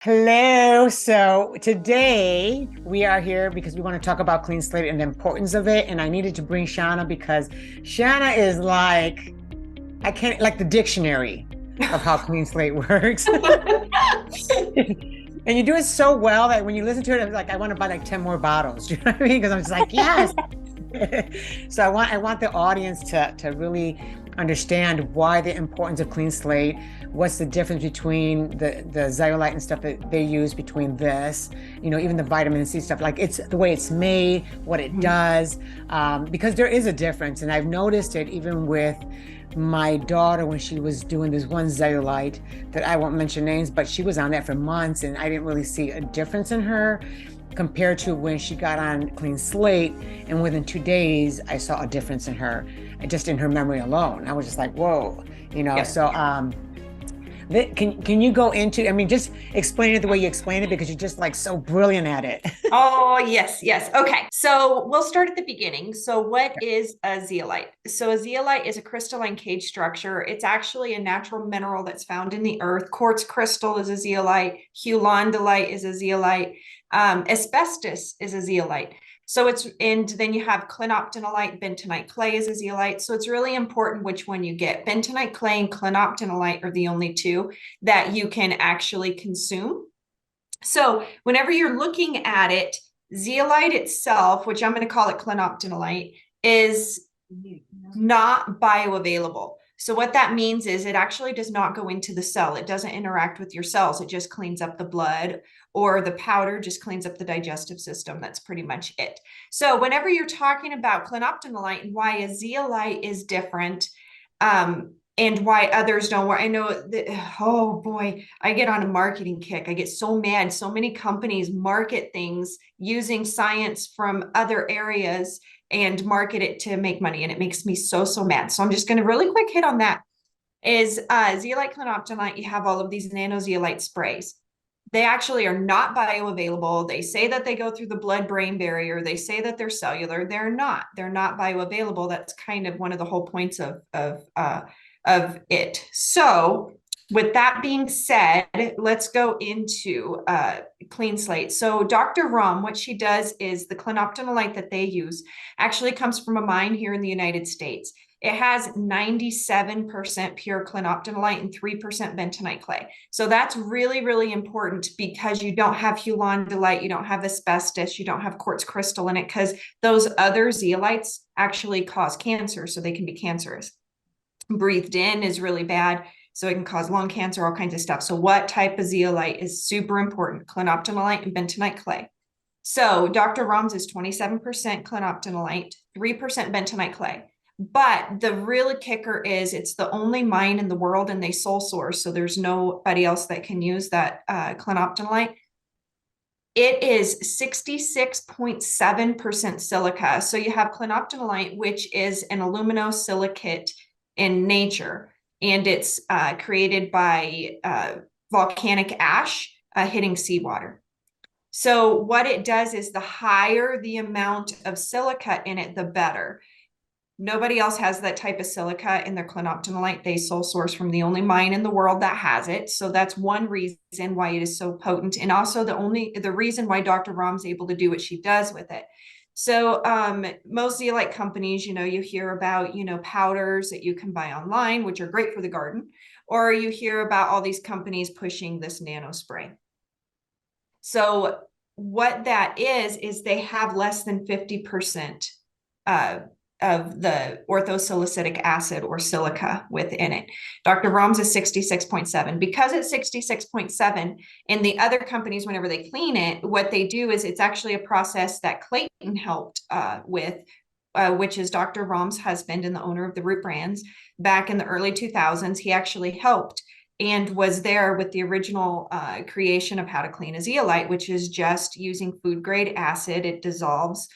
Hello. So today we are here because we want to talk about clean slate and the importance of it. And I needed to bring Shanna because Shanna is like, I can't, like the dictionary of how clean slate works. And you do it so well that when you listen to it, I'm like, I want to buy like 10 more bottles. Do you know what I mean? Because I'm just like, yes. So I want the audience to really understand why the importance of clean slate, what's the difference between the zeolite and stuff that they use between this, even the vitamin C stuff, like it's the way it's made, what it does, because there is a difference. And I've noticed it even with my daughter when she was doing this one zeolite that I won't mention names, but she was on that for months and I didn't really see a difference in her compared to when she got on clean slate, and within 2 days I saw a difference in her, just in her memory alone. I was just like, whoa, Yep. so can you go into, I mean, just explain it the way you explain it because you're just like so brilliant at it. Oh, yes, yes. Okay. So we'll start at the beginning. So what is a zeolite? So a zeolite is a crystalline cage structure. It's actually a natural mineral that's found in the earth. Quartz crystal is a zeolite. Hewlondolite is a zeolite. Asbestos is a zeolite. And then you have clinoptenolite, bentonite clay is a zeolite. So it's really important which one you get. Bentonite clay and clinoptenolite are the only two that you can actually consume. So whenever you're looking at it, zeolite itself, which I'm going to call it clinoptenolite, is not bioavailable. So what that means is it actually does not go into the cell. It doesn't interact with your cells. It just cleans up the blood, or the powder just cleans up the digestive system. That's pretty much it. So whenever you're talking about clinoptenolite and why a zeolite is different, and why others don't work. I know that, oh boy, I get on a marketing kick. I get so mad. So many companies market things using science from other areas and market it to make money. And it makes me so, so mad. So I'm just going to really quick hit on that is zeolite clinoptenolite. You have all of these nanozeolite sprays. They actually are not bioavailable. They say that they go through the blood-brain barrier. They say that they're cellular. They're not. They're not bioavailable. That's kind of one of the whole points of it. So with that being said, let's go into clean slate. So Dr. Rum, what she does is the clinoptenolite that they use actually comes from a mine here in the United States. It has 97% pure clinoptenolite and 3% bentonite clay. So that's really, really important because you don't have hewlondolite, you don't have asbestos, you don't have quartz crystal in it, because those other zeolites actually cause cancer, so they can be cancerous. Breathed in is really bad, so it can cause lung cancer, all kinds of stuff. So what type of zeolite is super important? Clinoptenolite and bentonite clay. So Dr. Rum's is 27% clinoptenolite, 3% bentonite clay. But the real kicker is it's the only mine in the world and they sole source. So there's nobody else that can use that clinoptenolite. It is 66.7% silica. So you have clinoptenolite, which is an aluminosilicate in nature, and it's created by volcanic ash hitting seawater. So what it does is the higher the amount of silica in it, the better. Nobody else has that type of silica in their clinoptenolite. They sole source from the only mine in the world that has it. So that's one reason why it is so potent. And also the reason why Dr. Rom's able to do what she does with it. So most zeolite companies, you hear about, powders that you can buy online, which are great for the garden, or you hear about all these companies pushing this nano spray. So what that is they have less than 50% of the orthosilicic acid or silica within it. Dr. Rom's is 66.7. Because it's 66.7, and the other companies, whenever they clean it, what they do is it's actually a process that Clayton helped with, which is Dr. Rom's husband and the owner of the Root Brands. Back in the early 2000s, he actually helped and was there with the original creation of how to clean a zeolite, which is just using food grade acid. It dissolves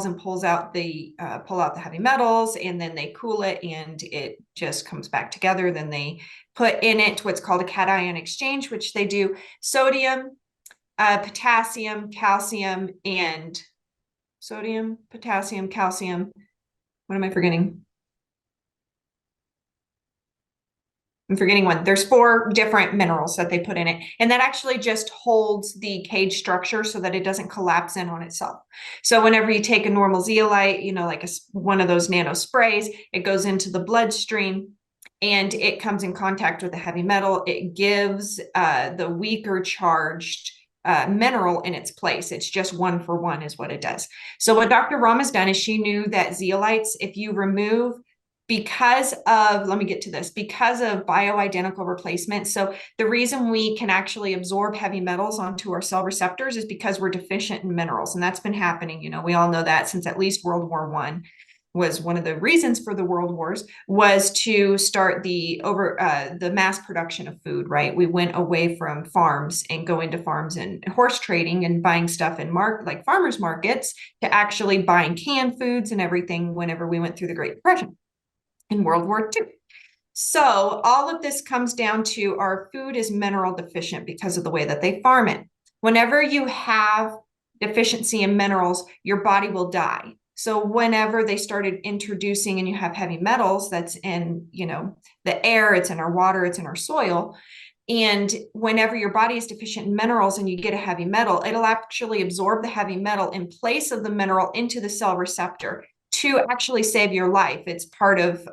and pulls out the heavy metals, and then they cool it and it just comes back together. Then they put in it what's called a cation exchange, which they do sodium, potassium, calcium, and sodium, potassium, calcium. What am I forgetting? I'm forgetting one. There's 4 different minerals that they put in it. And that actually just holds the cage structure so that it doesn't collapse in on itself. So whenever you take a normal zeolite, like one of those nano sprays, it goes into the bloodstream and it comes in contact with a heavy metal. It gives the weaker charged mineral in its place. It's just 1 for 1 is what it does. So what Dr. Ram has done is she knew that zeolites, if you remove because of bioidentical replacement. So the reason we can actually absorb heavy metals onto our cell receptors is because we're deficient in minerals. And that's been happening. We all know that since at least World War I was one of the reasons for the world wars, was to start the mass production of food, right? We went away from farms and going to farms and horse trading and buying stuff in like farmers markets to actually buying canned foods and everything whenever we went through the Great Depression in World War II. So all of this comes down to our food is mineral deficient because of the way that they farm it. Whenever you have deficiency in minerals, your body will die. So whenever they started introducing and you have heavy metals that's in, the air, it's in our water, it's in our soil. And whenever your body is deficient in minerals and you get a heavy metal, it'll actually absorb the heavy metal in place of the mineral into the cell receptor to actually save your life. It's part of,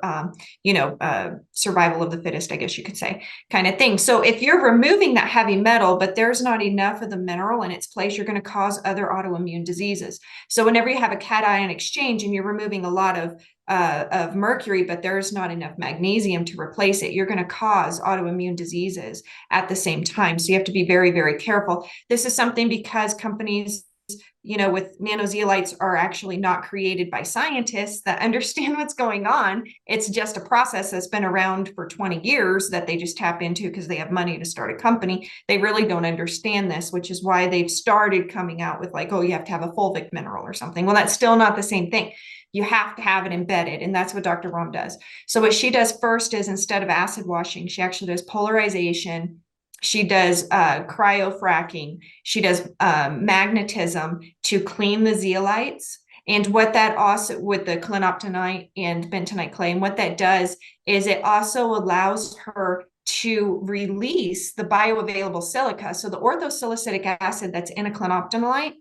survival of the fittest, I guess you could say, kind of thing. So if you're removing that heavy metal, but there's not enough of the mineral in its place, you're going to cause other autoimmune diseases. So whenever you have a cation exchange and you're removing a lot of mercury, but there's not enough magnesium to replace it, you're going to cause autoimmune diseases at the same time. So you have to be very, very careful. This is something because companies with nanozeolites are actually not created by scientists that understand what's going on. It's just a process that's been around for 20 years that they just tap into because they have money to start a company. They really don't understand this, which is why they've started coming out with like, oh, you have to have a fulvic mineral or something. Well, that's still not the same thing. You have to have it embedded. And that's what Dr. Ram does. So what she does first is instead of acid washing, she actually does polarization. She does cryofracking. She does magnetism to clean the zeolites. And what that also, with the clinoptonite and bentonite clay, and what that does is it also allows her to release the bioavailable silica. So the orthosilicetic acid that's in a clinoptonite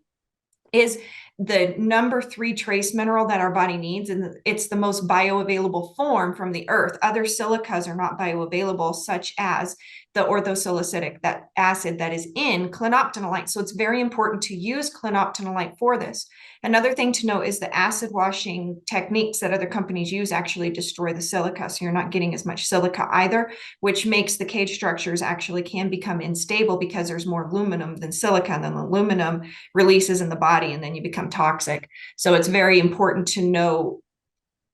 is the number 3 trace mineral that our body needs, and it's the most bioavailable form from the earth. Other silicas are not bioavailable, such as the orthosilicetic, that acid that is in clinoptonite. So it's very important to use clinoptonite for this. Another thing to note is the acid washing techniques that other companies use actually destroy the silica. So you're not getting as much silica either, which makes the cage structures actually can become unstable because there's more aluminum than silica, and then the aluminum releases in the body and then you become toxic. So it's very important to know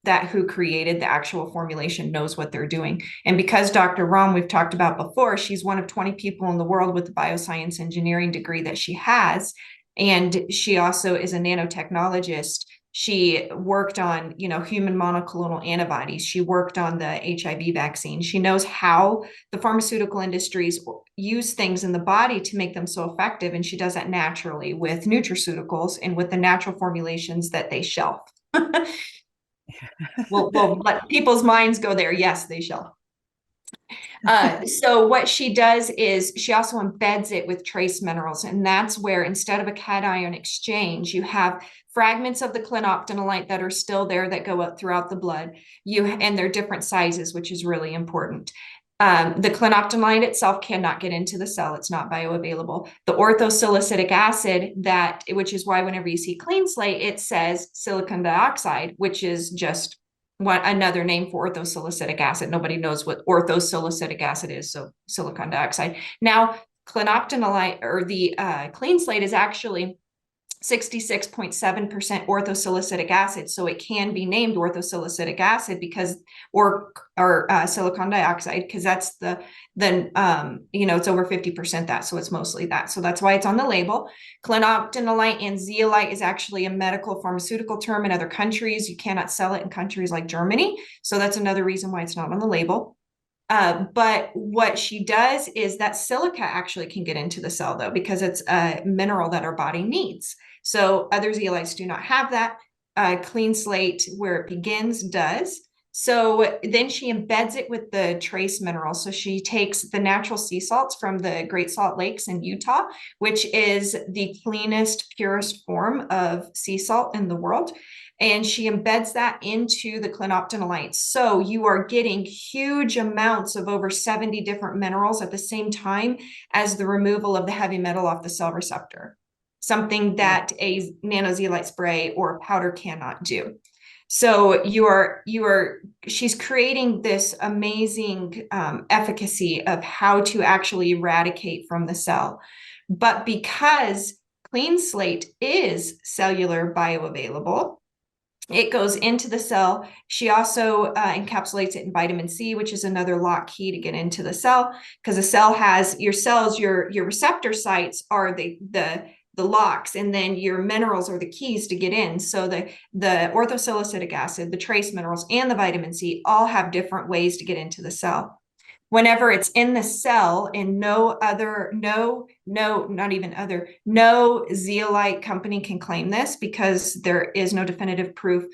that who created the actual formulation knows what they're doing. And because Dr. Ram, we've talked about before, she's one of 20 people in the world with the bioscience engineering degree that she has. And she also is a nanotechnologist. She worked on, human monoclonal antibodies. She worked on the HIV vaccine. She knows how the pharmaceutical industries use things in the body to make them so effective. And she does that naturally with nutraceuticals and with the natural formulations that they shelf. We'll let people's minds go there. Yes, they shall. So what she does is she also embeds it with trace minerals. And that's where instead of a cation exchange, you have fragments of the clinoptonite that are still there that go up throughout the blood. And they're different sizes, which is really important. The clinoptonite itself cannot get into the cell. It's not bioavailable. The orthosilicetic acid, which is why whenever you see clean slate, it says silicon dioxide, which is just another name for orthosilicetic acid. Nobody knows what orthosilicetic acid is, so silicon dioxide. Now, clinoptonite or the clean slate is actually 66.7% orthosilicetic acid. So it can be named orthosilicetic acid because, or silicon dioxide, because that's it's over 50% that. So it's mostly that. So that's why it's on the label. Clinoptonite and zeolite is actually a medical pharmaceutical term in other countries. You cannot sell it in countries like Germany. So that's another reason why it's not on the label. But what she does is that silica actually can get into the cell though, because it's a mineral that our body needs. So other zeolites do not have that. Clean slate, where it begins, does. So then she embeds it with the trace minerals. So she takes the natural sea salts from the Great Salt Lakes in Utah, which is the cleanest, purest form of sea salt in the world. And she embeds that into the clinoptenolites. So you are getting huge amounts of over 70 different minerals at the same time as the removal of the heavy metal off the cell receptor, something that a nanozeolite spray or powder cannot do. So she's creating this amazing efficacy of how to actually eradicate from the cell. But because Clean Slate is cellular bioavailable, it goes into the cell. She also encapsulates it in vitamin C, which is another lock key to get into the cell, because the cell has your cells, your receptor sites are the locks, and then your minerals are the keys to get in. So the orthosalicylic acid, the trace minerals, and the vitamin C all have different ways to get into the cell. Whenever it's in the cell, and no zeolite company can claim this because there is no definitive proof.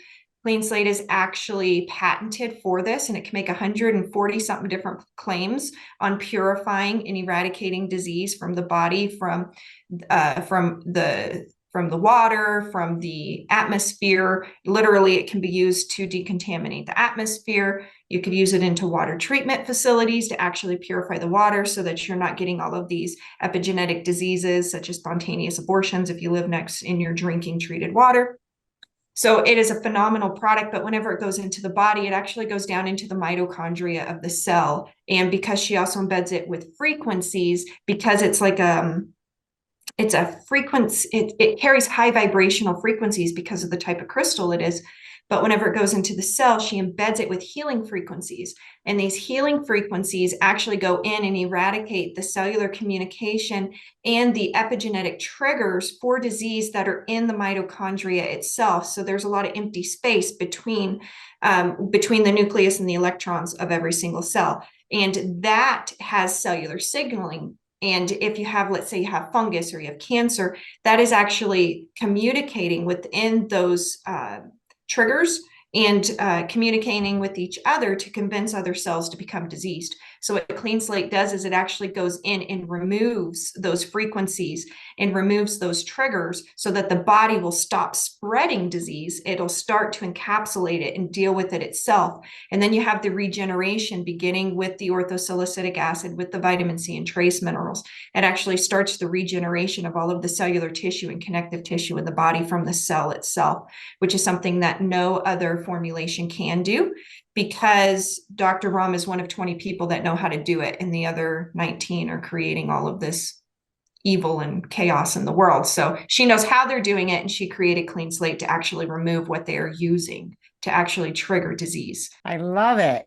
Clean Slate is actually patented for this, and it can make 140 something different claims on purifying and eradicating disease from the body, from the water, from the atmosphere. Literally, it can be used to decontaminate the atmosphere. You could use it into water treatment facilities to actually purify the water so that you're not getting all of these epigenetic diseases, such as spontaneous abortions, if you live next in your drinking treated water. So it is a phenomenal product, but whenever it goes into the body, it actually goes down into the mitochondria of the cell. And because she also embeds it with frequencies, because it's like it's a frequency, it carries high vibrational frequencies because of the type of crystal it is. But whenever it goes into the cell, she embeds it with healing frequencies. And these healing frequencies actually go in and eradicate the cellular communication and the epigenetic triggers for disease that are in the mitochondria itself. So there's a lot of empty space between the nucleus and the electrons of every single cell. And that has cellular signaling. And if you have, let's say you have fungus or you have cancer, that is actually communicating within those triggers and communicating with each other to convince other cells to become diseased. So what Clean Slate does is it actually goes in and removes those frequencies and removes those triggers so that the body will stop spreading disease. It'll start to encapsulate it and deal with it itself. And then you have the regeneration beginning with the orthosalicylic acid, with the vitamin C and trace minerals. It actually starts the regeneration of all of the cellular tissue and connective tissue in the body from the cell itself, which is something that no other formulation can do, because Dr. Ram is one of 20 people that know how to do it, and the other 19 are creating all of this evil and chaos in the world. So she knows how they're doing it, and she created Clean Slate to actually remove what they are using to actually trigger disease. I love it.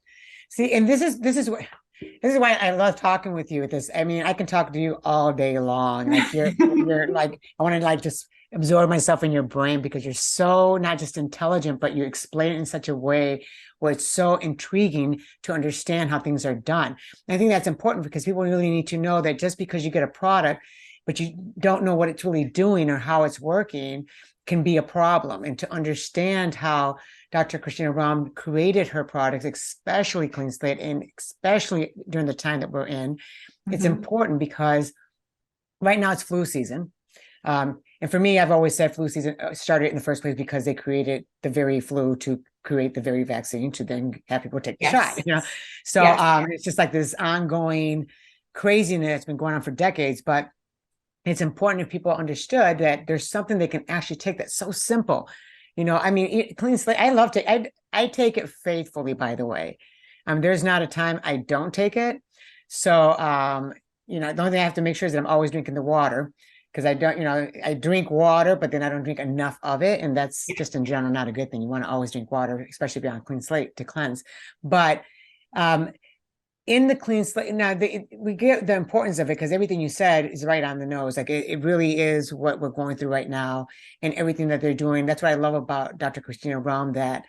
See, and this is why I love talking with you with this. I mean, I can talk to you all day long. Like you're like, I want to like just absorb myself in your brain, because you're so not just intelligent, but you explain it in such a way where it's so intriguing to understand how things are done. And I think that's important, because people really need to know that just because you get a product, but you don't know what it's really doing or how it's working, can be a problem. And to understand how Dr. Christina Ram created her products, especially Clean Slate, and especially during the time that we're in, it's important, because right now it's flu season. And for me, I've always said flu season started in the first place because they created the very flu to create the very vaccine to then have people take the shot, you know? So it's just like this ongoing craziness that's been going on for decades. But it's important if people understood that there's something they can actually take that's so simple. You know, I mean, Clean Slate, I take it faithfully, by the way. There's not a time I don't take it. So, you know, the only thing I have to make sure is that I'm always drinking the water, because I don't, you know, I drink water, but then I don't drink enough of it. And that's just in general not a good thing. You want to always drink water, especially if you're on Clean Slate, to cleanse. But in the Clean Slate, now we get the importance of it, because everything you said is right on the nose. Like it really is what we're going through right now, and everything that they're doing. That's what I love about Dr. Christina Ram, that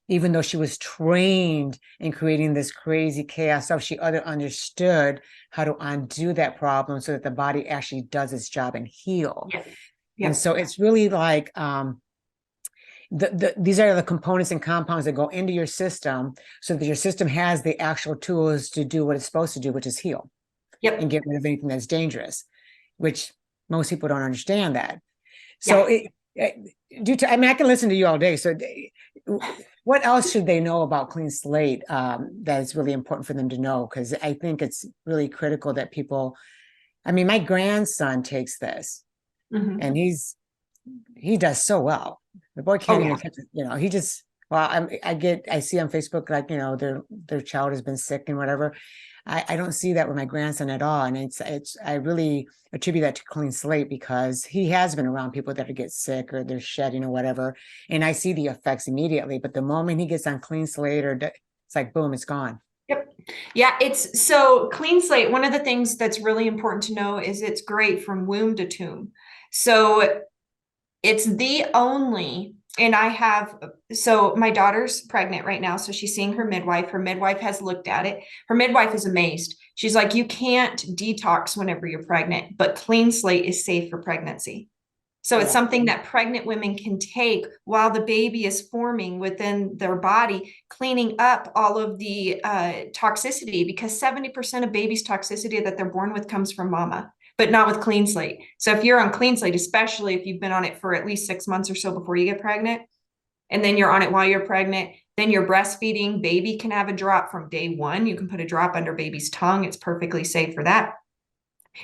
even though she was trained in creating this crazy chaos stuff, she understood how to undo that problem so that the body actually does its job and heal. And so it's really like, these are the components and compounds that go into your system so that your system has the actual tools to do what it's supposed to do, which is heal and Yep. get rid of anything that's dangerous, which most people don't understand that. So Yeah. I mean, I can listen to you all day. So what else should they know about clean slate that is really important for them to know? Because I think it's really critical that people, I mean, my grandson takes this Mhm. and he does so well. The boy Oh can't even yeah. catch it, he just, well, I see on Facebook, like, their child has been sick and whatever. I don't see that with my grandson at all. And I really attribute that to clean slate because he has been around people that get sick or they're shedding or whatever. And I see the effects immediately. But the moment he gets on clean slate it's like, boom, it's gone. Yep. Yeah, it's so clean slate. One of the things that's really important to know is it's great from womb to tomb. So it's the only, and so my daughter's pregnant right now. So she's seeing her midwife. Her midwife has looked at it. Her midwife is amazed. She's like, you can't detox whenever you're pregnant, but clean slate is safe for pregnancy. So it's Yeah. something that pregnant women can take while the baby is forming within their body, cleaning up all of the toxicity, because 70% of babies' toxicity that they're born with comes from mama, but not with clean slate. So if you're on clean slate, especially if you've been on it for at least 6 months or so before you get pregnant, and then you're on it while you're pregnant, then you're breastfeeding, baby can have a drop from day one. You can put a drop under baby's tongue. It's perfectly safe for that.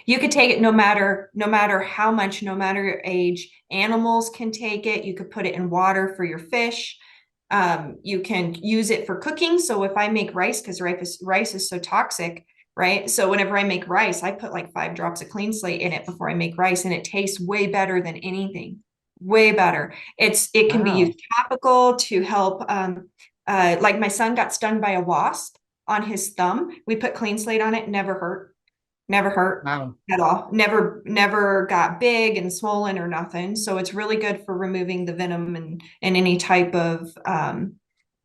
You could take it no matter how much, no matter your age. Animals can take it. You could put it in water for your fish. You can use it for cooking. So if I make rice, because rice is so toxic, right? So whenever I make rice, I put like 5 drops of clean slate in it before I make rice, and it tastes way better than anything. Way better. It can be Wow. used topical to help. Like my son got stung by a wasp on his thumb. We put clean slate on it, never hurt. Never hurt Wow. at all. Never got big and swollen or nothing. So it's really good for removing the venom and any type of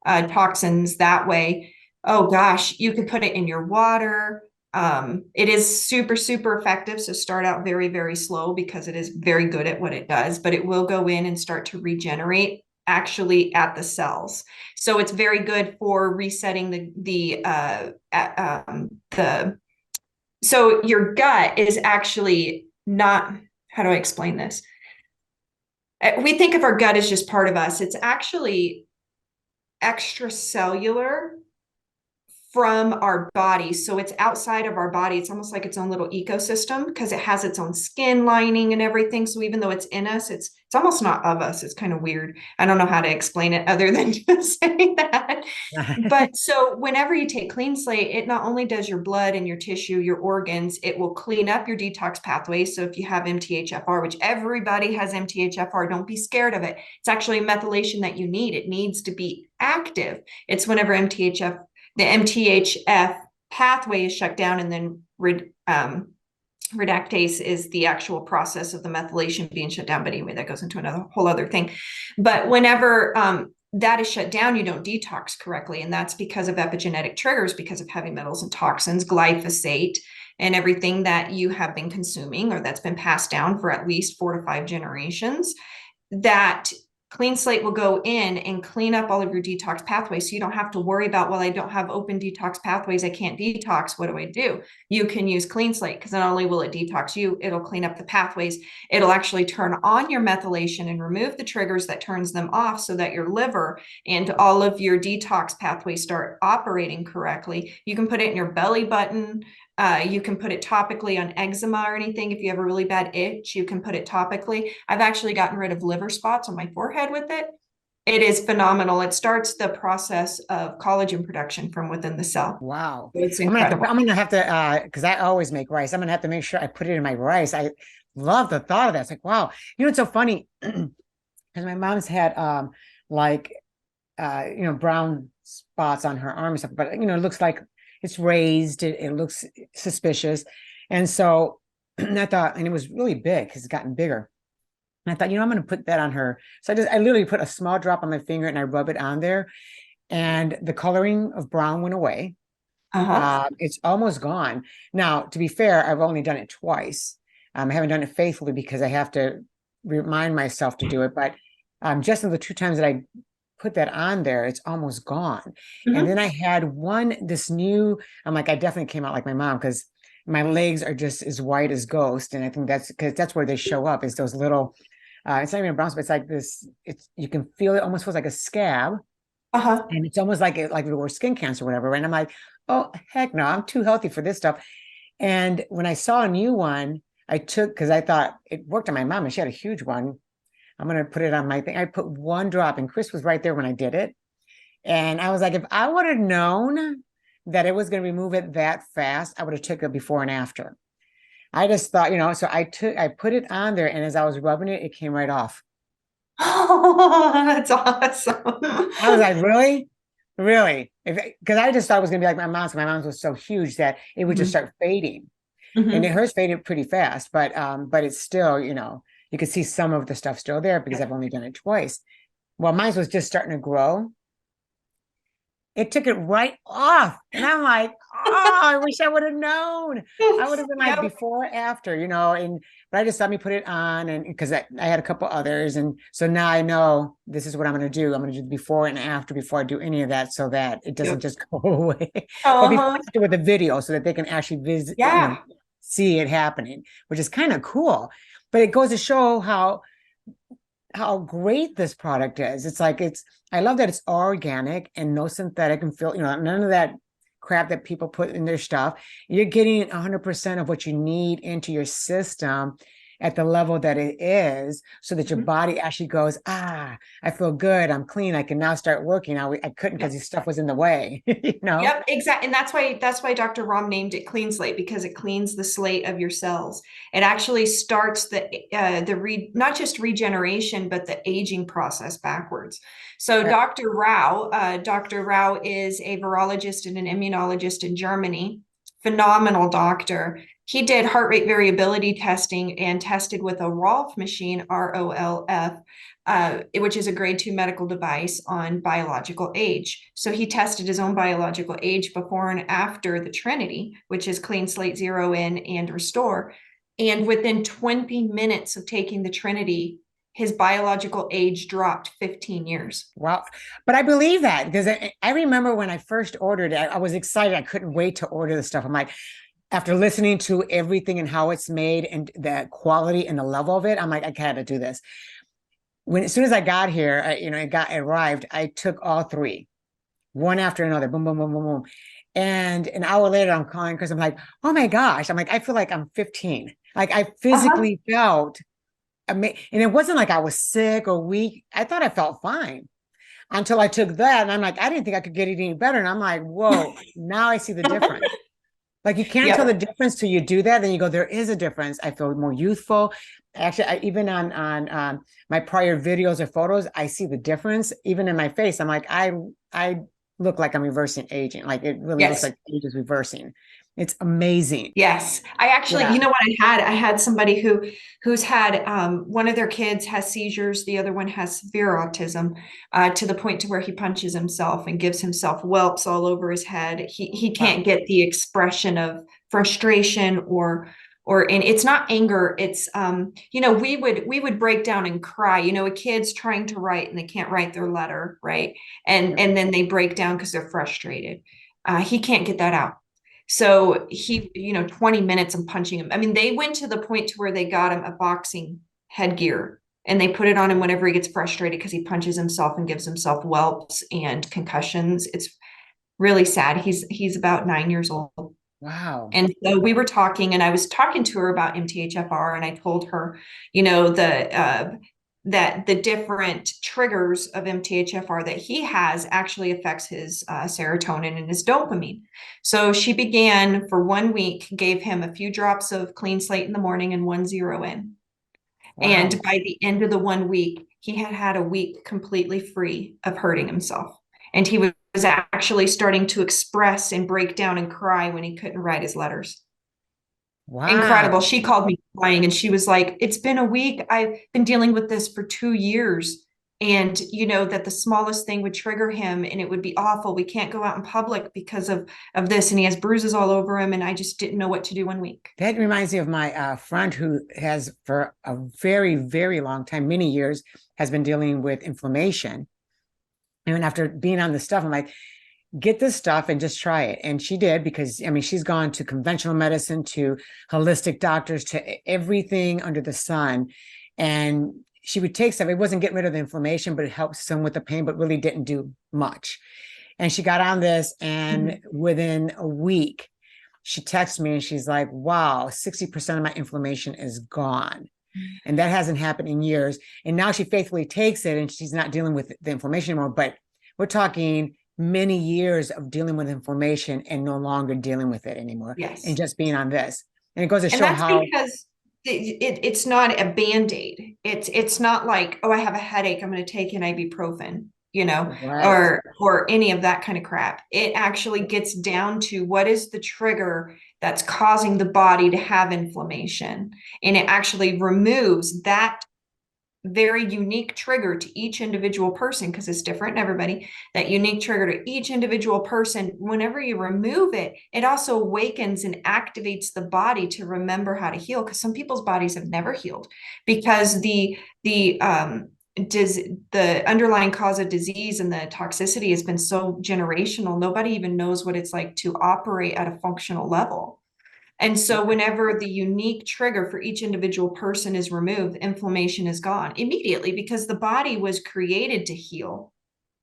toxins that way. Oh gosh, you could put it in your water. It is super, super effective. So start out very, very slow because it is very good at what it does, but it will go in and start to regenerate actually at the cells. So it's very good for resetting the so your gut is actually not, how do I explain this? We think of our gut as just part of us. It's actually extracellular from our body. So it's outside of our body. It's almost like its own little ecosystem because it has its own skin lining and everything. So even though it's in us, it's almost not of us. It's kind of weird. I don't know how to explain it other than to say that. But so whenever you take clean slate, it not only does your blood and your tissue, your organs, it will clean up your detox pathways. So if you have MTHFR, which everybody has MTHFR, don't be scared of it. It's actually a methylation that you need. It needs to be active. It's whenever the MTHF pathway is shut down, and then reductase is the actual process of the methylation being shut down. But anyway, that goes into another whole other thing. But whenever that is shut down, you don't detox correctly. And that's because of epigenetic triggers, because of heavy metals and toxins, glyphosate, and everything that you have been consuming or that's been passed down for at least 4 to 5 generations. That clean slate will go in and clean up all of your detox pathways. So you don't have to worry about, well, I don't have open detox pathways. I can't detox. What do I do? You can use clean slate because not only will it detox you, it'll clean up the pathways. It'll actually turn on your methylation and remove the triggers that turns them off so that your liver and all of your detox pathways start operating correctly. You can put it in your belly button. You can put it topically on eczema or anything. If you have a really bad itch, you can put it topically. I've actually gotten rid of liver spots on my forehead with it. It is phenomenal. It starts the process of collagen production from within the cell. Wow. It's I'm incredible. gonna have to because I always make rice. I'm gonna have to make sure I put it in my rice. I love the thought of that. It's like, wow. It's so funny because my mom's had like brown spots on her arm and stuff, but it looks like it's raised, it looks suspicious. And so I thought, and it was really big because it's gotten bigger. And I thought, I'm going to put that on her. So I literally put a small drop on my finger and I rub it on there. And the coloring of brown went away. Uh-huh. It's almost gone. Now, to be fair, I've only done it twice. I haven't done it faithfully because I have to remind myself to do it. But just in the 2 times that I put that on there, it's almost gone. And then Mhm. I had this new, I'm like, I definitely came out like my mom because my legs are just as white as ghost. And I think that's because that's where they show up is those little, it's not even a brown spot. It's like this, you can feel it almost feels like a scab. Uh-huh. And it's almost like it were skin cancer or whatever. And I'm like, oh, heck no, I'm too healthy for this stuff. And when I saw a new one, I took, because I thought it worked on my mom and she had a huge one. I'm going to put it on my thing. I put one drop and Chris was right there when I did it. And I was like, if I would have known that it was going to remove it that fast, I would have took it before and after. I just thought, so I put it on there and as I was rubbing it, it came right off. Oh, that's awesome. I was like, really? Really? Because I just thought it was going to be like my mom's. My mom's was so huge that it would just Mhm. start fading. And Mhm. hers faded pretty fast, but it's still, you could see some of the stuff still there because I've only done it twice. Well, mine was just starting to grow. It took it right off. And I'm like, oh, I wish I would have known. I would have been like Yep. before, after, but I just let me put it on and because I had a couple others. And so now I know this is what I'm going to do. I'm going to do the before and after before I do any of that so that it doesn't Yep. just go away. But before Uh-huh. I do with the video so that they can actually visit, Yeah. see it happening, which is kind of cool. But it goes to show how great this product is. I love that it's organic and no synthetic and none of that crap that people put in their stuff. You're getting 100% of what you need into your system at the level that it is so that your Mhm. body actually goes, I feel good. I'm clean. I can now start working. I couldn't because Yep. this stuff was in the way, Yep, exactly. And that's why Dr. Rom named it Clean Slate because it cleans the slate of your cells. It actually starts not just regeneration, but the aging process backwards. So Dr. Rao is a virologist and an immunologist in Germany, phenomenal doctor. He did heart rate variability testing and tested with a Rolf machine, ROLF, which is a grade 2 medical device on biological age. So he tested his own biological age before and after the Trinity, which is clean slate, zero in, and restore. And within 20 minutes of taking the Trinity, his biological age dropped 15 years. Wow. But I believe that because I remember when I first ordered it, I was excited. I couldn't wait to order the stuff. I'm like, after listening to everything and how it's made and the quality and the level of it, I'm like, I gotta do this. As soon as I got here, arrived, I took all three, one after another, boom, boom, boom, boom, boom. And an hour later, I'm calling because I'm like, oh my gosh, I'm like, I feel like I'm 15. Like I Uh-huh. physically felt and it wasn't like I was sick or weak. I thought I felt fine until I took that. And I'm like, I didn't think I could get it any better. And I'm like, whoa, now I see the difference. Like you can't tell the Yep. difference till you do that. Then you go, there is a difference. I feel more youthful. Actually, even on my prior videos or photos, I see the difference. Even in my face, I'm like, I look like I'm reversing aging. Like it really looks Yes. like age is reversing. It's amazing. Yes. I actually, Yeah. you know what I had? I had somebody who's had one of their kids has seizures, the other one has severe autism, to the point to where he punches himself and gives himself whelps all over his head. He Wow. can't get the expression of frustration and it's not anger. It's we would break down and cry. A kid's trying to write and they can't write their letter, right? And then they break down because they're frustrated. He can't get that out. So 20 minutes of punching him. I mean, they went to the point to where they got him a boxing headgear and they put it on him whenever he gets frustrated because he punches himself and gives himself whelps and concussions. It's really sad. He's about 9 years old. Wow. And so we were talking, and I was talking to her about MTHFR, and I told her, that the different triggers of MTHFR that he has actually affects his serotonin and his dopamine. So she began for 1 week, gave him a few drops of clean slate in the morning and 1 in. And Wow. by the end of the 1 week, he had had a week completely free of hurting himself. And he was actually starting to express and break down and cry when he couldn't write his letters. Wow. Incredible. She called me crying and she was like, it's been a week. I've been dealing with this for 2 years. And you know that the smallest thing would trigger him and it would be awful. We can't go out in public because of this, and he has bruises all over him, and I just didn't know what to do 1 week. That reminds me of my friend who has, for a very, very long time, many years, has been dealing with inflammation. And after being on this stuff, I'm like, get this stuff and just try it. And she did, because I mean, she's gone to conventional medicine, to holistic doctors, to everything under the sun. And she would take stuff. It wasn't getting rid of the inflammation, but it helped some with the pain, but really didn't do much. And she got on this, and within a week, she texted me and she's like, wow, 60% of my inflammation is gone. And that hasn't happened in years. And now she faithfully takes it, and she's not dealing with the inflammation anymore. But we're talking many years of dealing with inflammation and no longer dealing with it anymore. Yes. And just being on this. And it goes to And show that's how, because it's not a Band-Aid. It's not like, oh, I have a headache, I'm going to take an ibuprofen, you know, right, or any of that kind of crap. It actually gets down to what is the trigger that's causing the body to have inflammation. And it actually removes that very unique trigger to each individual person, because it's different in everybody. That unique trigger to each individual person, whenever you remove it, it also awakens and activates the body to remember how to heal, because some people's bodies have never healed because the underlying cause of disease and the toxicity has been so generational. Nobody even knows what it's like to operate at a functional level. And so whenever the unique trigger for each individual person is removed, inflammation is gone immediately, because the body was created to heal,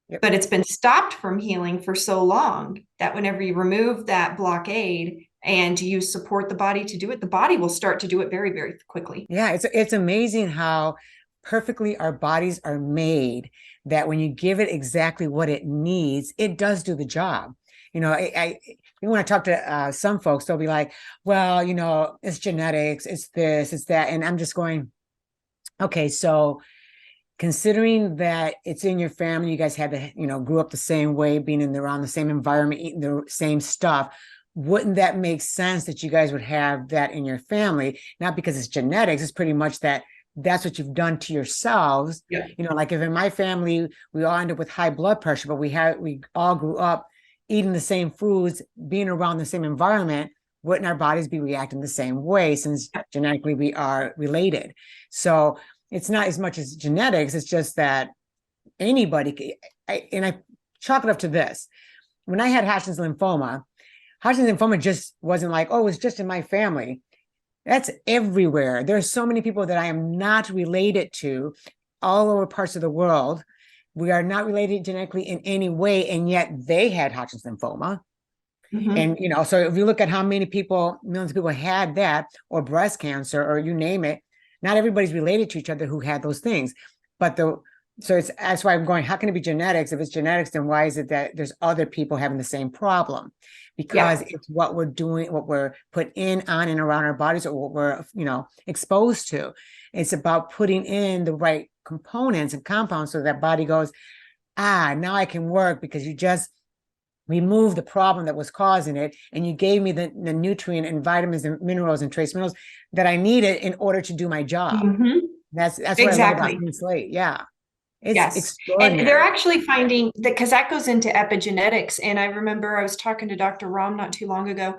yep. but it's been stopped from healing for so long that whenever you remove that blockade and you support the body to do it, the body will start to do it very, very quickly. Yeah, it's amazing how perfectly our bodies are made, that when you give it exactly what it needs, it does do the job. You know, when I talk to some folks, they'll be like, well, you know, it's genetics, it's this, it's that. And I'm just going, okay, so considering that it's in your family, you guys had to, you know, grew up the same way, being around the same environment, eating the same stuff. Wouldn't that make sense that you guys would have that in your family? Not because it's genetics, it's pretty much that that's what you've done to yourselves. Yeah. You know, like if in my family, we all end up with high blood pressure, but we all grew up eating the same foods, being around the same environment, wouldn't our bodies be reacting the same way, since genetically we are related? So it's not as much as genetics, it's just that anybody, and I chalk it up to this. When I had Hodgkin's lymphoma just wasn't like, oh, it's just in my family. That's everywhere. There's so many people that I am not related to all over parts of the world. We are not related genetically in any way, and yet they had Hodgkin's lymphoma. And, you know, so if you look at how many people, millions of people had that, or breast cancer, or you name it, not everybody's related to each other who had those things. But that's why I'm going, how can it be genetics? If it's genetics, then why is it that there's other people having the same problem? Because it's what we're doing, what we're put in, on, and around our bodies, or what we're, you know, exposed to. It's about putting in the right components and compounds so that body goes, now I can work, because you just remove the problem that was causing it, and you gave me the nutrient and vitamins and minerals and trace minerals that I needed in order to do my job. That's what I love about Clean Slate. Yeah. It's extraordinary. And they're actually finding that, because that goes into epigenetics. And I remember I was talking to Dr. Ram not too long ago,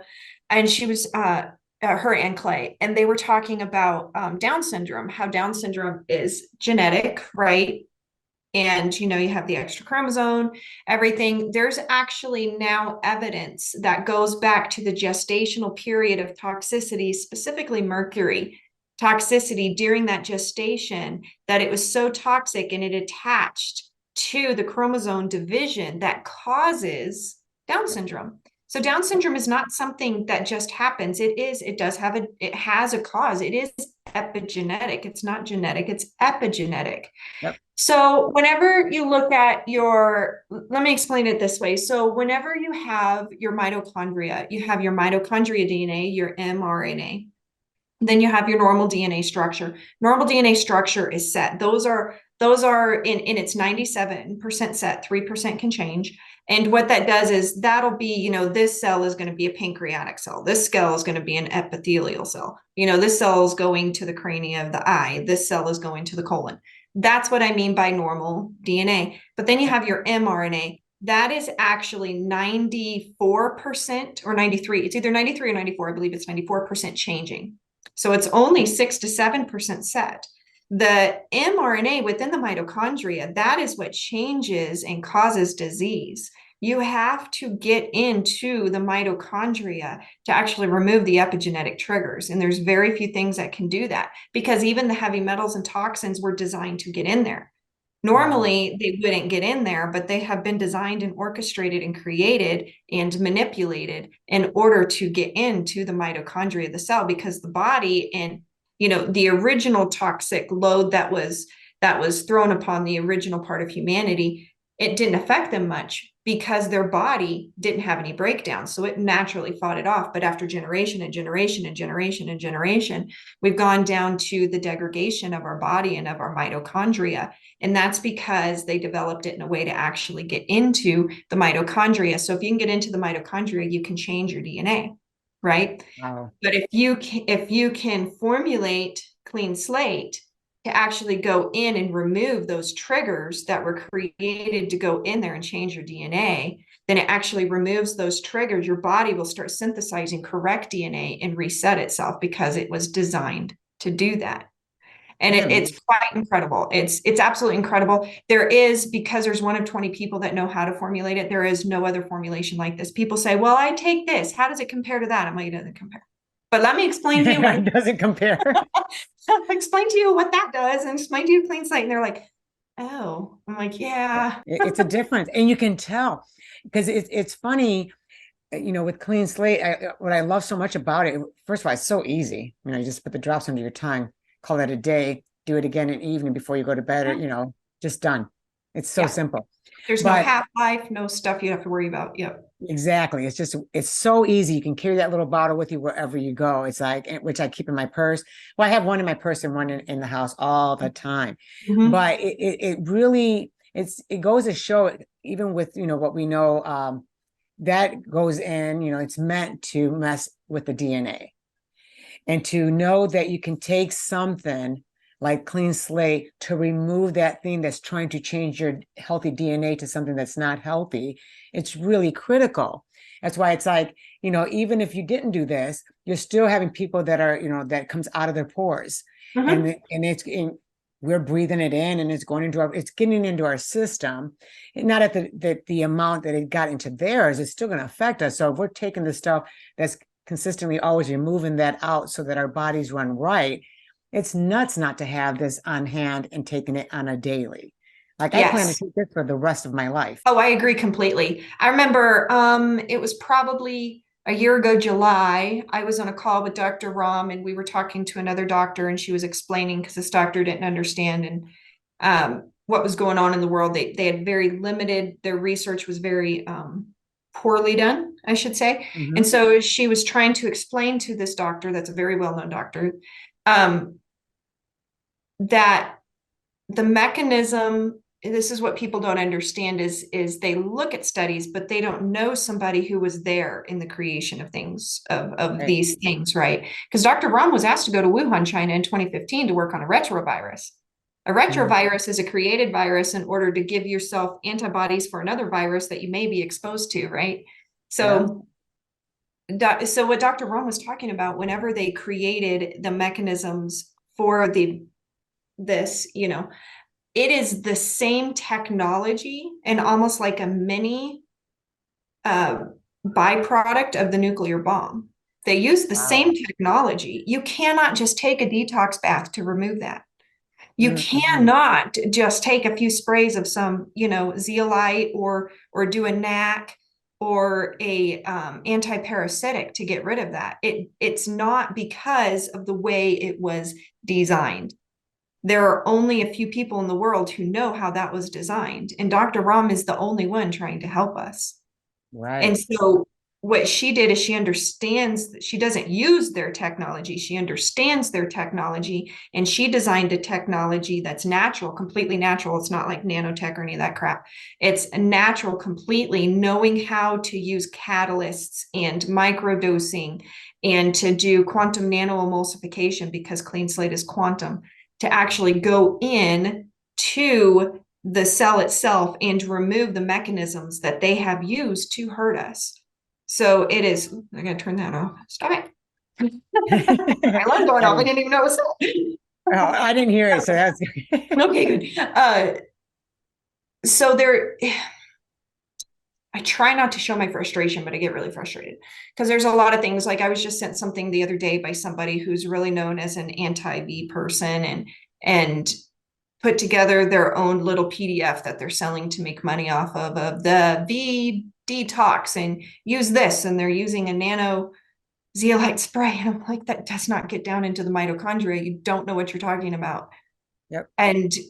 and she was her and Clay, and they were talking about Down syndrome, how Down syndrome is genetic, right? And, you know, you have the extra chromosome, everything. There's actually now evidence that goes back to the gestational period of toxicity, specifically mercury toxicity during that gestation, that it was so toxic and it attached to the chromosome division that causes Down syndrome. So Down syndrome is not something that just happens. It has a cause. It is epigenetic. It's not genetic, it's epigenetic. Yep. So whenever you look at let me explain it this way. So whenever you have your mitochondria, you have your mitochondria DNA, your mRNA. Then you have your normal DNA structure. Normal DNA structure is set. Those are Those are in its 97% set, 3% can change. And what that does is that'll be, this cell is going to be a pancreatic cell. This cell is going to be an epithelial cell. This cell is going to the crania of the eye. This cell is going to the colon. That's what I mean by normal DNA. But then you have your mRNA. That is actually 94% or 93. It's either 93 or 94. I believe it's 94% changing. So it's only 6 to 7% set. The mRNA within the mitochondria, that is what changes and causes disease. You have to get into the mitochondria to actually remove the epigenetic triggers. And there's very few things that can do that, because even the heavy metals and toxins were designed to get in there. Normally, they wouldn't get in there, but they have been designed and orchestrated and created and manipulated in order to get into the mitochondria of the cell, because the body and the original toxic load that was thrown upon the original part of humanity, it didn't affect them much because their body didn't have any breakdown. So it naturally fought it off. But after generation and generation and generation and generation, we've gone down to the degradation of our body and of our mitochondria. And that's because they developed it in a way to actually get into the mitochondria. So if you can get into the mitochondria, you can change your DNA, right? Wow. But if you can formulate clean slate to actually go in and remove those triggers that were created to go in there and change your DNA, then it actually removes those triggers. Your body will start synthesizing correct DNA and reset itself because it was designed to do that. And it's quite incredible. It's absolutely incredible. There is, because there's 1 of 20 people that know how to formulate it, there is no other formulation like this. People say, well, I take this. How does it compare to that? I'm like, it doesn't compare. But let me explain to you what it doesn't compare. explain to you what that does and explain to you clean slate. And they're like, oh, I'm like, yeah. It's a difference. And you can tell, because it's funny, with clean slate, what I love so much about it, first of all, it's so easy. You just put the drops under your tongue, call it a day, do it again in the evening before you go to bed, or, just done. It's so simple. There's no half-life, no stuff you have to worry about. Yep. Exactly. It's so easy. You can carry that little bottle with you wherever you go. It's like, which I keep in my purse. Well, I have one in my purse and one in the house all the time. Mm-hmm. But it really, it goes to show, even with, what we know, that goes in, it's meant to mess with the DNA. And to know that you can take something like clean slate to remove that thing that's trying to change your healthy DNA to something that's not healthy, it's really critical. That's why it's like, even if you didn't do this, you're still having people that are, that comes out of their pores. Mm-hmm. And we're breathing it in, and it's getting into our system. And not at the amount that it got into theirs, it's still going to affect us. So if we're taking the stuff that's consistently always removing that out so that our bodies run right, it's nuts not to have this on hand and taking it on a daily. Like, yes. I plan to take this for the rest of my life. Oh, I agree completely. I remember it was probably a year ago, July, I was on a call with Dr. Ram, and we were talking to another doctor, and she was explaining, because this doctor didn't understand and what was going on in the world. They had very limited, their research was very poorly done, I should say. Mm-hmm. And so she was trying to explain to this doctor, that's a very well-known doctor, that the mechanism, this is what people don't understand, is they look at studies, but they don't know somebody who was there in the creation of things, of right. These things, right? Because Dr. Ram was asked to go to Wuhan, China in 2015 to work on a retrovirus. A retrovirus is a created virus in order to give yourself antibodies for another virus that you may be exposed to, right? So, so what Dr. Ram was talking about, whenever they created the mechanisms for this, it is the same technology and almost like a mini byproduct of the nuclear bomb. They use the same technology. You cannot just take a detox bath to remove that. You cannot just take a few sprays of some, zeolite or do a NAC or a anti-parasitic to get rid of that. It's not, because of the way it was designed. There are only a few people in the world who know how that was designed. And Dr. Ram is the only one trying to help us. Right. And so what she did is she understands that she doesn't use their technology. She understands their technology, and she designed a technology that's natural, completely natural. It's not like nanotech or any of that crap. It's natural, completely knowing how to use catalysts and microdosing and to do quantum nanoemulsification, because Clean Slate is quantum, to actually go in to the cell itself and remove the mechanisms that they have used to hurt us. So it is, I'm going to turn that off. Stop it. My alarm going off. I didn't even know it was Oh, I didn't hear it. So that's okay, good. So there, I try not to show my frustration, but I get really frustrated because there's a lot of things. Like I was just sent something the other day by somebody who's really known as an anti-V person, and put together their own little PDF that they're selling to make money off of the V Detox, and use this, and they're using a nano zeolite spray. And I'm like, that does not get down into the mitochondria. You don't know what you're talking about. Yep.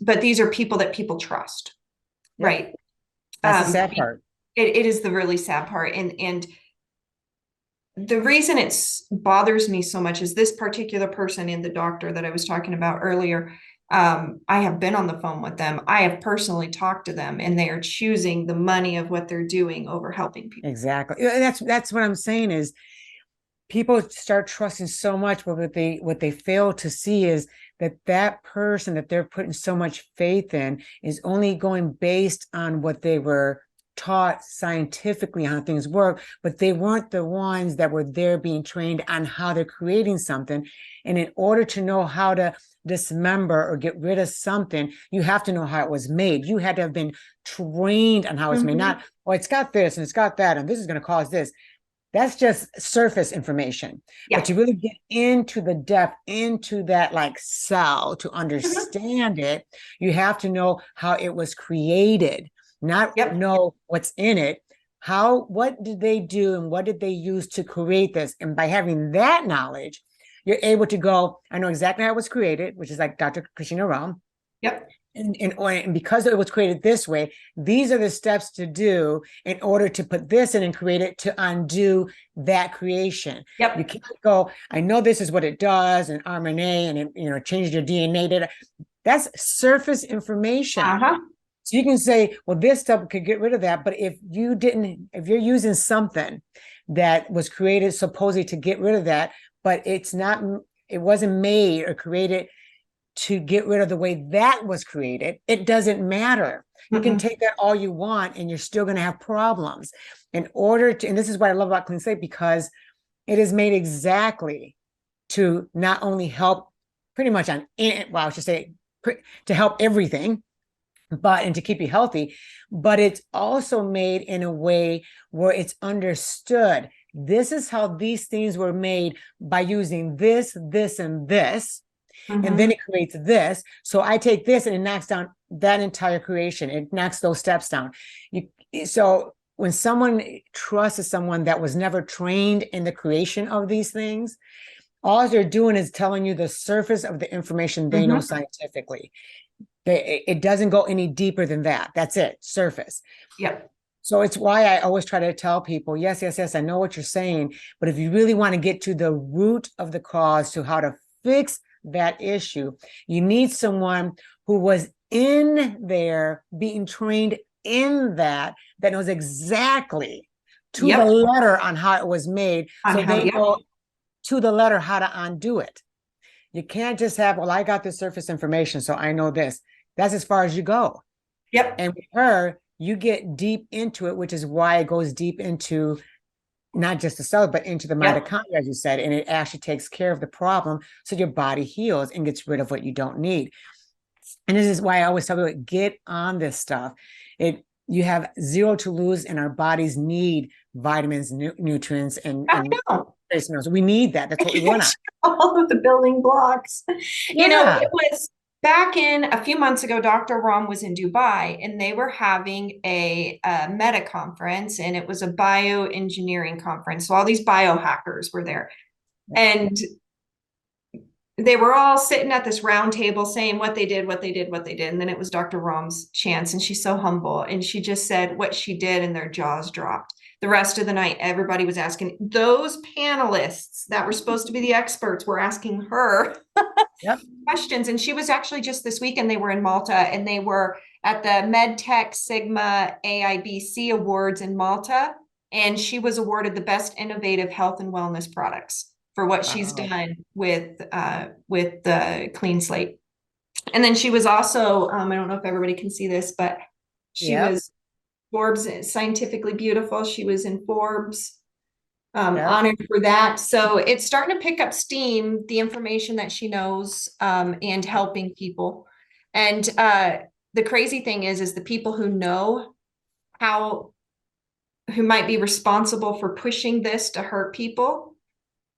But these are people that people trust. Yep. Right. That's the sad part. It is the really sad part. And the reason it bothers me so much is this particular person and the doctor that I was talking about earlier. I have been on the phone with them. I have personally talked to them, and they are choosing the money of what they're doing over helping people. Exactly. That's what I'm saying is people start trusting so much, but what they fail to see is that person that they're putting so much faith in is only going based on what they were taught scientifically how things work, but they weren't the ones that were there being trained on how they're creating something. And in order to know how to dismember or get rid of something, you have to know how it was made. You had to have been trained on how it's made. Not, well, it's got this and it's got that, and this is going to cause this. That's just surface information. Yeah. But to really get into the depth, into that like cell, to understand it, you have to know how it was created. Not know what's in it. What did they do and what did they use to create this? And by having that knowledge, you're able to go, I know exactly how it was created, which is like Dr. Christina Rome. Yep. And because it was created this way, these are the steps to do in order to put this in and create it to undo that creation. Yep. You can't go, I know this is what it does, and RNA, and it changes your DNA data. That's surface information. So you can say, well, this stuff could get rid of that. But if you're using something that was created supposedly to get rid of that, but it wasn't made or created to get rid of the way that was created, it doesn't matter. You can take that all you want and you're still going to have problems. And this is what I love about Clean Slate, because it is made exactly to not only help pretty much to help everything, and to keep you healthy, but it's also made in a way where it's understood. This is how these things were made, by using this, this, and this. And then it creates this. So I take this and it knocks down that entire creation. It knocks those steps down. So when someone trusts someone that was never trained in the creation of these things, all they're doing is telling you the surface of the information they know scientifically. It doesn't go any deeper than that. That's it, surface. Yep. So it's why I always try to tell people, yes, I know what you're saying, but if you really want to get to the root of the cause, to how to fix that issue, you need someone who was in there being trained in that knows exactly to the letter on how it was made. So they know to the letter how to undo it. You can't just have, well, I got this surface information, so I know this. That's as far as you go. Yep. And with her, you get deep into it, which is why it goes deep into not just the cell, but into the mitochondria, as you said, and it actually takes care of the problem. So your body heals and gets rid of what you don't need. And this is why I always tell people, get on this stuff. You have zero to lose, and our bodies need vitamins, nutrients, and minerals. We need that. That's what we want. All of the building blocks. Yeah. It was back in a few months ago, Dr. Ram was in Dubai, and they were having a meta conference, and it was a bioengineering conference. So all these biohackers were there. And they were all sitting at this round table saying what they did. And then it was Dr. Ram's chance, and she's so humble. And she just said what she did, and their jaws dropped. The rest of the night, everybody was asking. Those panelists that were supposed to be the experts were asking her Yep. questions. And she was actually just this weekend, they were in Malta and they were at the MedTech Sigma AIBC Awards in Malta. And she was awarded the best innovative health and wellness products for what she's Wow. done with the Clean Slate. And then she was also, I don't know if everybody can see this, but she Yep. was Forbes Scientifically Beautiful. She was in Forbes, Yep. honored for that. So it's starting to pick up steam, the information that she knows, and helping people. And the crazy thing is the people who know who might be responsible for pushing this to hurt people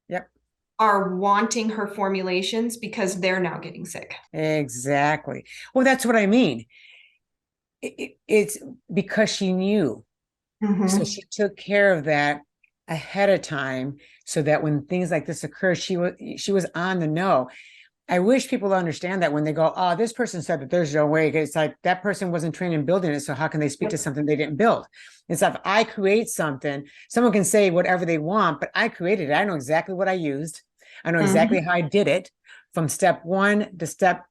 Yep. are wanting her formulations because they're now getting sick. Exactly. Well, that's what I mean. It's because she knew. So Mm-hmm. she took care of that ahead of time so that when things like this occur, she was on the know. I wish people understand that when they go, oh, this person said that there's no way. It's like that person wasn't trained in building it. So how can they speak to something they didn't build? It's like if I create something, someone can say whatever they want, but I created it. I know exactly what I used. I know exactly how I did it from step 1 to step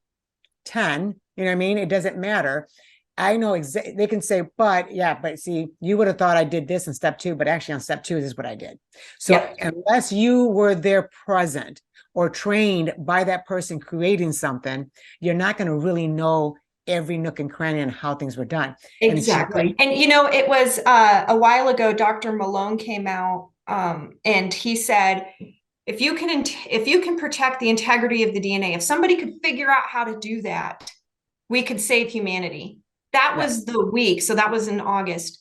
10. You know what I mean? It doesn't matter. I know exactly. They can say, but yeah, but see, you would have thought I did this in step 2, but actually on step 2, this is what I did. So Yep. unless you were there present or trained by that person creating something, you're not going to really know every nook and cranny and how things were done. And she Exactly. And it was a while ago, Dr. Malone came out, and he said, if you can protect the integrity of the DNA, if somebody could figure out how to do that, we could save humanity. That yeah, was the week. So that was in August.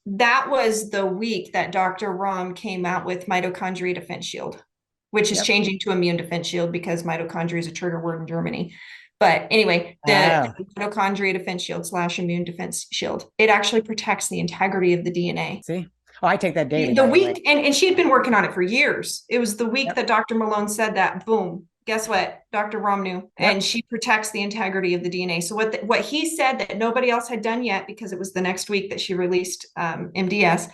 That was the week that Dr. Rom came out with mitochondria defense shield, which is yep. changing to immune defense shield because mitochondria is a trigger word in Germany. But anyway, the Oh, mitochondria defense shield / immune defense shield, it actually protects the integrity of the DNA. see? Oh, I take that daily, The by the way. week, and she had been working on it for years. It was the week Yep, that Dr. Malone said that, boom, guess what? Dr. Rom knew, yep, and she protects the integrity of the DNA. So what he said that nobody else had done yet, because it was the next week that she released MDS,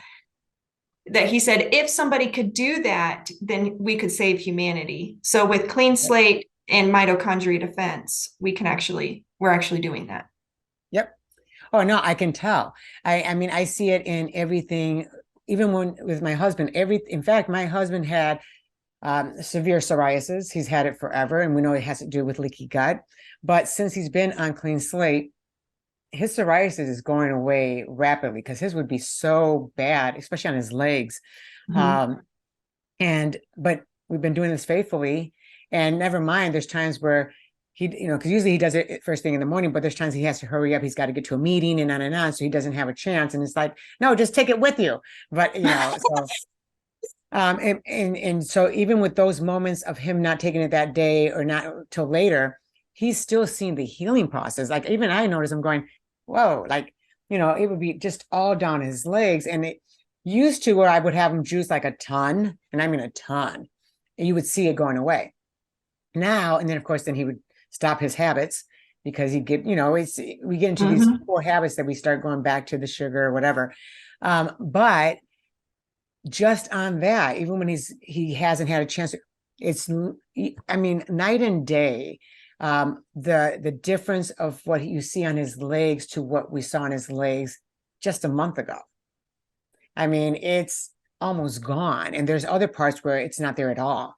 that he said, if somebody could do that, then we could save humanity. So with Clean yep, Slate and mitochondria defense, we're actually doing that. yep. Oh no, I can tell. I mean, I see it in everything, even when with my husband. In fact, my husband had severe psoriasis. He's had it forever, and we know it has to do with leaky gut. But since he's been on Clean Slate, his psoriasis is going away rapidly because his would be so bad, especially on his legs. Mm-hmm. Um, but we've been doing this faithfully, and never mind. There's times where because usually he does it first thing in the morning, but there's times he has to hurry up. He's got to get to a meeting and on and on, so he doesn't have a chance. And it's like, no, just take it with you. But so and so even with those moments of him not taking it that day or not till later, he's still seeing the healing process. Like even I notice I'm going, whoa, like it would be just all down his legs. And it used to where I would have him juice like a ton, and I mean a ton, and you would see it going away. Now, and then of course, then he would stop his habits because he'd get, we get into these Mm-hmm. poor habits that we start going back to the sugar or whatever. But just on that, even when he hasn't had a chance, it's, I mean, night and day. The difference of what you see on his legs to what we saw on his legs just a month ago. I mean, it's almost gone, and there's other parts where it's not there at all.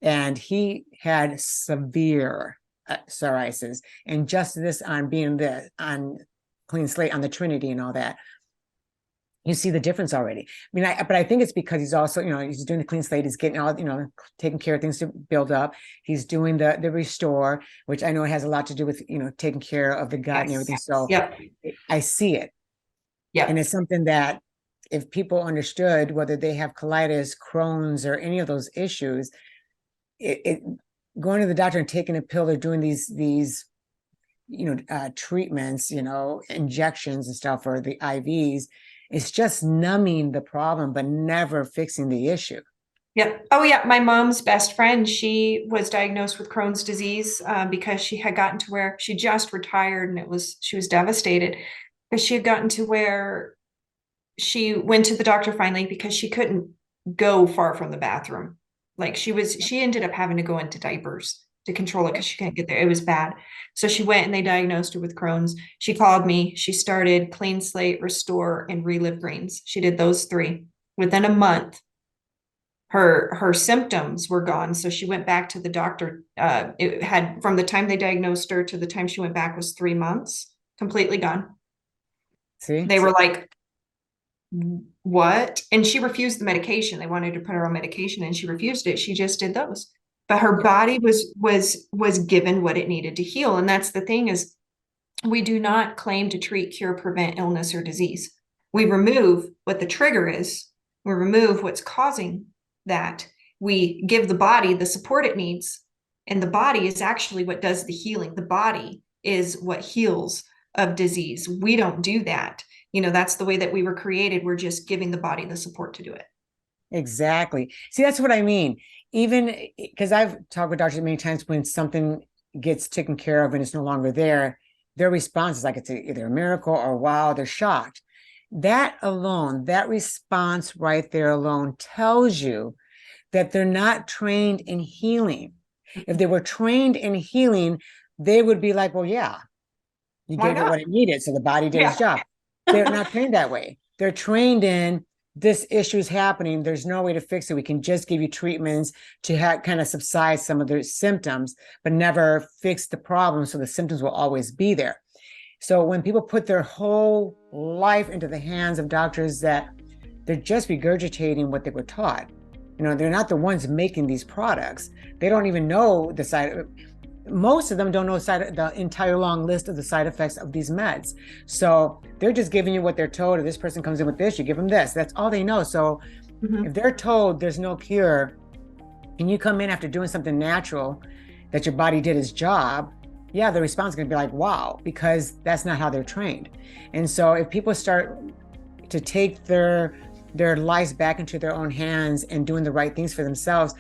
And he had severe psoriasis, and just this on being on Clean Slate on the Trinity and all that, you see the difference already. I mean, but I think it's because he's also, he's doing the Clean Slate. He's getting all, taking care of things to build up. He's doing the restore, which I know has a lot to do with, taking care of the gut and everything. Yes. So Yep. I see it. And Yep. it's something that if people understood whether they have colitis, Crohn's, or any of those issues, it going to the doctor and taking a pill or doing these treatments, injections and stuff, or the IVs, it's just numbing the problem, but never fixing the issue. Yep. Oh, yeah. My mom's best friend, she was diagnosed with Crohn's disease because she had gotten to where she just retired, and she was devastated because she had gotten to where she went to the doctor finally because she couldn't go far from the bathroom. Like she ended up having to go into diapers to control it because she couldn't get there. It was bad. So she went and they diagnosed her with Crohn's. She called me. She started Clean Slate, Restore, and Relive Greens. She did those three. Within a month, her symptoms were gone. So she went back to the doctor. It had, from the time they diagnosed her to the time she went back, was 3 months, completely gone. See? They were like, what? And she refused the medication. They wanted to put her on medication and she refused it. She just did those. But her body was given what it needed to heal. And that's the thing, is we do not claim to treat, cure, prevent illness or disease. We remove what the trigger is. We remove what's causing that. We give the body the support it needs. And the body is actually what does the healing. The body is what heals of disease. We don't do that. That's the way that we were created. We're just giving the body the support to do it. Exactly. See, that's what I mean. Even because I've talked with doctors many times, when something gets taken care of and it's no longer there, their response is like it's either a miracle or wow, they're shocked. That alone, that response right there alone tells you that they're not trained in healing. If they were trained in healing, they would be like, well, yeah, you gave it what it needed. So the body did its job. They're not trained that way. They're trained in, this issue is happening. There's no way to fix it. We can just give you treatments to kind of subside some of the symptoms, but never fix the problem. So the symptoms will always be there. So when people put their whole life into the hands of doctors that they're just regurgitating what they were taught, they're not the ones making these products. They don't even know the side. Most of them don't know the entire long list of the side effects of these meds. So they're just giving you what they're told. If this person comes in with this, you give them this. That's all they know. So if they're told there's no cure and you come in after doing something natural, that your body did its job, the response is going to be like, wow, because that's not how they're trained. And so if people start to take their lives back into their own hands and doing the right things for themselves,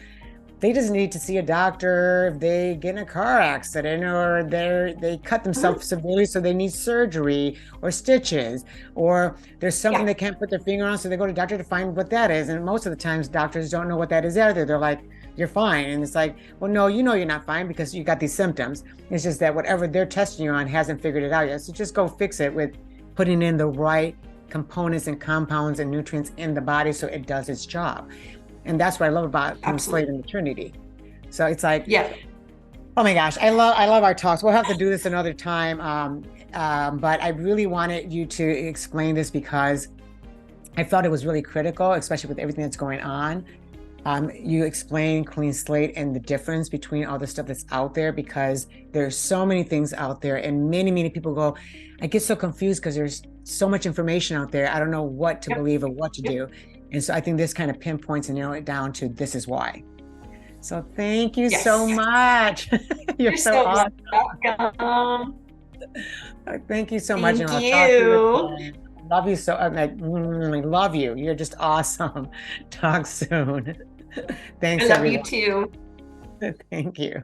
they just need to see a doctor if they get in a car accident or they cut themselves severely, so they need surgery or stitches, or there's something they can't put their finger on, so they go to a doctor to find what that is. And most of the times doctors don't know what that is either. They're like, you're fine. And it's like, well, no, you're not fine because you got these symptoms. It's just that whatever they're testing you on hasn't figured it out yet. So just go fix it with putting in the right components and compounds and nutrients in the body so it does its job. And that's what I love about Slate and Maternity. So it's like, oh my gosh, I love our talks. We'll have to do this another time. But I really wanted you to explain this because I felt it was really critical, especially with everything that's going on. You explain Clean Slate and the difference between all the stuff that's out there, because there's so many things out there and many people go, I get so confused because there's so much information out there. I don't know what to believe or what to do. And so I think this kind of pinpoints and narrow it down to this is why. So thank you so much. You're so awesome. Welcome. Thank you so much. Thank and you. I'll talk to you. Love you so. I love you. You're just awesome. Talk soon. Thanks. I love everyone. you too. Thank you.